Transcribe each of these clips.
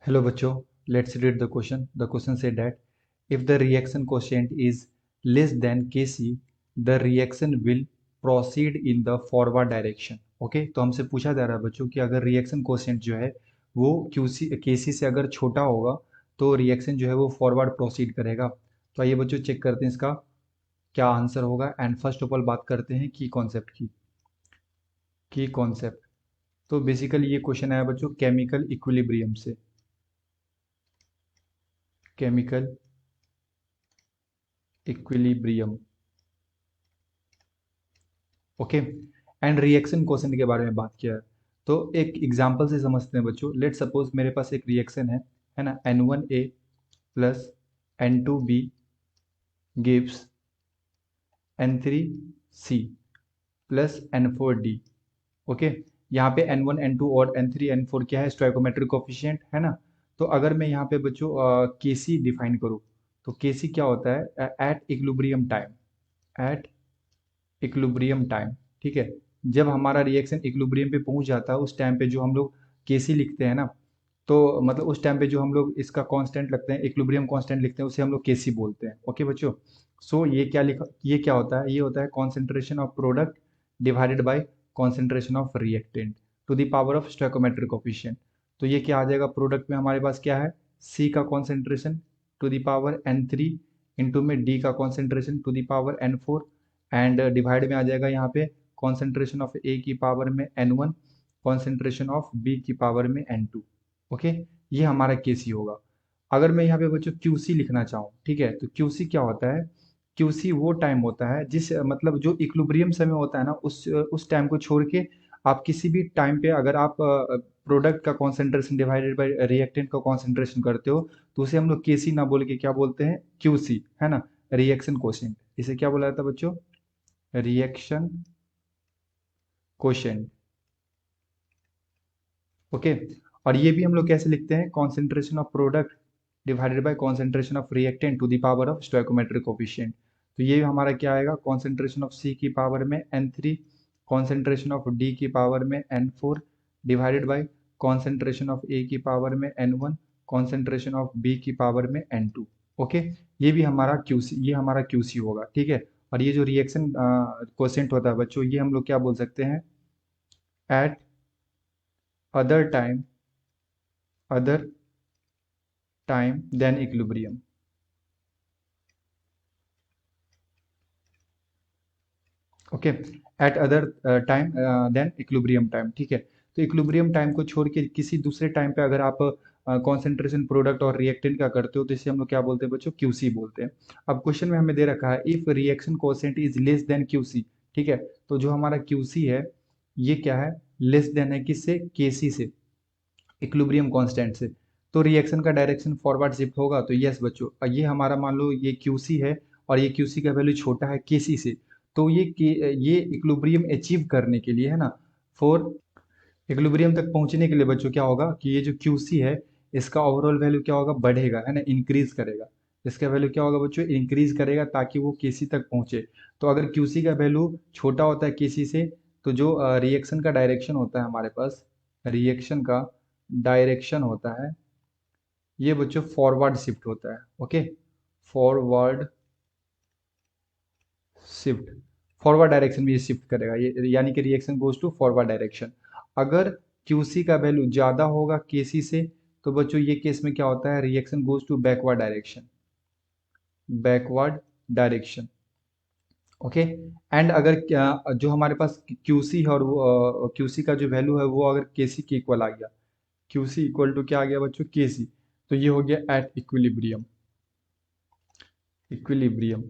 Hello बच्चों, let's read the question. The question said that if the reaction quotient is less than Kc, the reaction will proceed in the forward direction. Okay तो हमसे पूछा जा रहा है बच्चों कि अगर रिएक्शन कोशेंट जो है वो Kc से अगर छोटा होगा तो रिएक्शन जो है वो फॉरवर्ड प्रोसीड करेगा। तो आइए बच्चों चेक करते हैं इसका क्या आंसर होगा। एंड फर्स्ट ऑफ ऑल बात करते हैं की कॉन्सेप्ट। तो बेसिकली ये क्वेश्चन आया बच्चों केमिकल इक्विलिब्रियम से। Chemical equilibrium, okay. And reaction quotient के बारे में बात किया है तो एक एग्जांपल से समझते हैं बच्चों। लेट सपोज मेरे पास एक रिएक्शन है ना, N1A plus N2B gives N3C plus N4D। Okay, यहाँ पे N1 N2 और N3 N4 क्या है, स्टोइकोमेट्रिक कोफिशिएंट है ना। तो अगर मैं यहाँ पे बच्चों Kc डिफाइन करूँ तो Kc क्या होता है, at equilibrium time, at equilibrium time. ठीक है, जब हमारा रिएक्शन इक्विलिब्रियम पे पहुंच जाता है उस टाइम पे जो हम लोग केसी लिखते हैं ना, तो मतलब उस टाइम पे जो हम लोग इसका कांस्टेंट लगते हैं, इक्विलिब्रियम कांस्टेंट लिखते हैं, उसे हम लोग केसी बोलते हैं। ओके बच्चों, सो ये क्या होता है, ये होता है concentration of product divided by concentration of reactant to the power of stoichiometric coefficient. तो ये क्या आ जाएगा, प्रोडक्ट में हमारे पास क्या है, सी का concentration to the power N3 into में डी का concentration to the power N4 and divide में आ जाएगा यहाँ पे कॉन्सेंट्रेशन ऑफ ए की पावर में N1, कॉन्सेंट्रेशन ऑफ बी की पावर में N2। ओके, ये हमारा केसी होगा। अगर मैं यहाँ पे बच्चों क्यूसी लिखना चाहूँ, ठीक है, तो क्यूसी क्या होता है, क्यूसी वो टाइम होता है जिस मतलब जो इक्विलिब्रियम समय होता है ना, उस टाइम को छोड़ के आप किसी भी टाइम पे अगर आप प्रोडक्ट का कॉन्सेंट्रेशन डिवाइडेड बाय रिएक्टेंट का कॉन्सेंट्रेशन करते हो तो उसे हम लोग केसी ना बोल के क्या बोलते हैं, क्यूसी, है ना, रिएक्शन कोशेंट। इसे क्या बोला जाता है बच्चों, रिएक्शन क्वोशेंट। ओके, और ये भी हम लोग कैसे लिखते हैं, concentration of product divided by concentration of reactant to the power of stoichiometric coefficient. तो ये हमारा क्या आएगा, कॉन्सेंट्रेशन ऑफ सी की पावर में N3, कॉन्सेंट्रेशन ऑफ डी की पावर में N4 divided by concentration of A की पावर में N1, कॉन्सेंट्रेशन ऑफ बी की पावर में N2। ओके, ये भी हमारा क्यूसी, ये हमारा क्यूसी होगा। ठीक है, और ये जो रिएक्शन क्वोशेंट होता है बच्चों, ये हम लोग क्या बोल सकते हैं, at other time other time than equilibrium। Okay, at other time than equilibrium time. ठीक है, तो इक्विलिब्रियम टाइम को छोड़ के किसी दूसरे टाइम पे अगर आप कॉन्सेंट्रेशन प्रोडक्ट और रिएक्टेंट का करते हो तो इसे हम लोग क्या बोलते हैं बच्चों, क्यूसी बोलते हैं। अब क्वेश्चन में हमें दे रखा है if reaction coefficient is less than QC. ठीक है, तो जो हमारा क्यूसी है ये क्या है, लेस देन है किससे, केसी से, इक्विलिब्रियम कांस्टेंट से। तो रिएक्शन का डायरेक्शन फॉरवर्ड शिफ्ट होगा। तो यस बच्चों, ये हमारा मान लो ये क्यूसी है और ये क्यूसी का वैल्यू छोटा है केसी से, तो ये इक्विलिब्रियम अचीव करने के लिए है ना, फॉर इक्विलिब्रियम तक पहुंचने के लिए बच्चों क्या होगा कि ये जो क्यूसी है इसका ओवरऑल वैल्यू क्या होगा, बढ़ेगा, है ना, इंक्रीज करेगा। इसका वैल्यू क्या होगा बच्चों, इंक्रीज करेगा ताकि वो केसी तक पहुंचे। तो अगर क्यूसी का वैल्यू छोटा होता है केसी से तो जो रिएक्शन का डायरेक्शन होता है हमारे पास, रिएक्शन का डायरेक्शन होता है ये बच्चों फॉरवर्ड शिफ्ट होता है। Okay, forward shift, forward direction में ये शिफ्ट करेगा, ये यानी कि reaction goes to forward direction. अगर क्यूसी का वैल्यू ज़्यादा होगा केसी से तो बच्चों ये केस में क्या होता है, reaction goes to backward direction, backward direction. Okay, and अगर जो हमारे पास क्यूसी है और वो क्यूसी का जो वैल्यू है वो अगर केसी के इक्वल आ गया, क्यूसी इक्वल टू क्या आ गया बच्चों, केसी, तो ये हो गया एट इक्विलिब्रियम, इक्विलिब्रियम।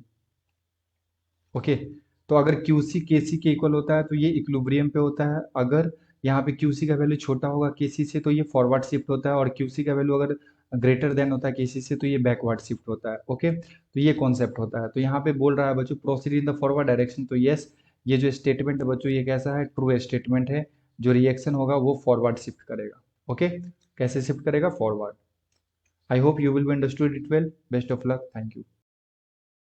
ओके, तो अगर क्यूसी केसी के इक्वल होता है तो ये इक्विलिब्रियम पे होता है। अगर यहाँ पे क्यूसी का वैल्यू छोटा होगा केसी से तो ये फॉरवर्ड शिफ्ट होता है, और क्यूसी का वैल्यू अगर ग्रेटर देन होता है केसी से तो ये बैकवर्ड शिफ्ट होता है। ओके, तो ये कॉन्सेप्ट होता है। तो यहाँ पे बोल रहा है बच्चों proceed in the forward direction, तो यस, ये जो स्टेटमेंट है बच्चों ये कैसा है, ट्रू स्टेटमेंट है। जो रिएक्शन होगा वो फॉरवर्ड शिफ्ट करेगा। ओके, कैसे शिफ्ट करेगा, forward. I hope you will be understood it well. Best of luck, thank you.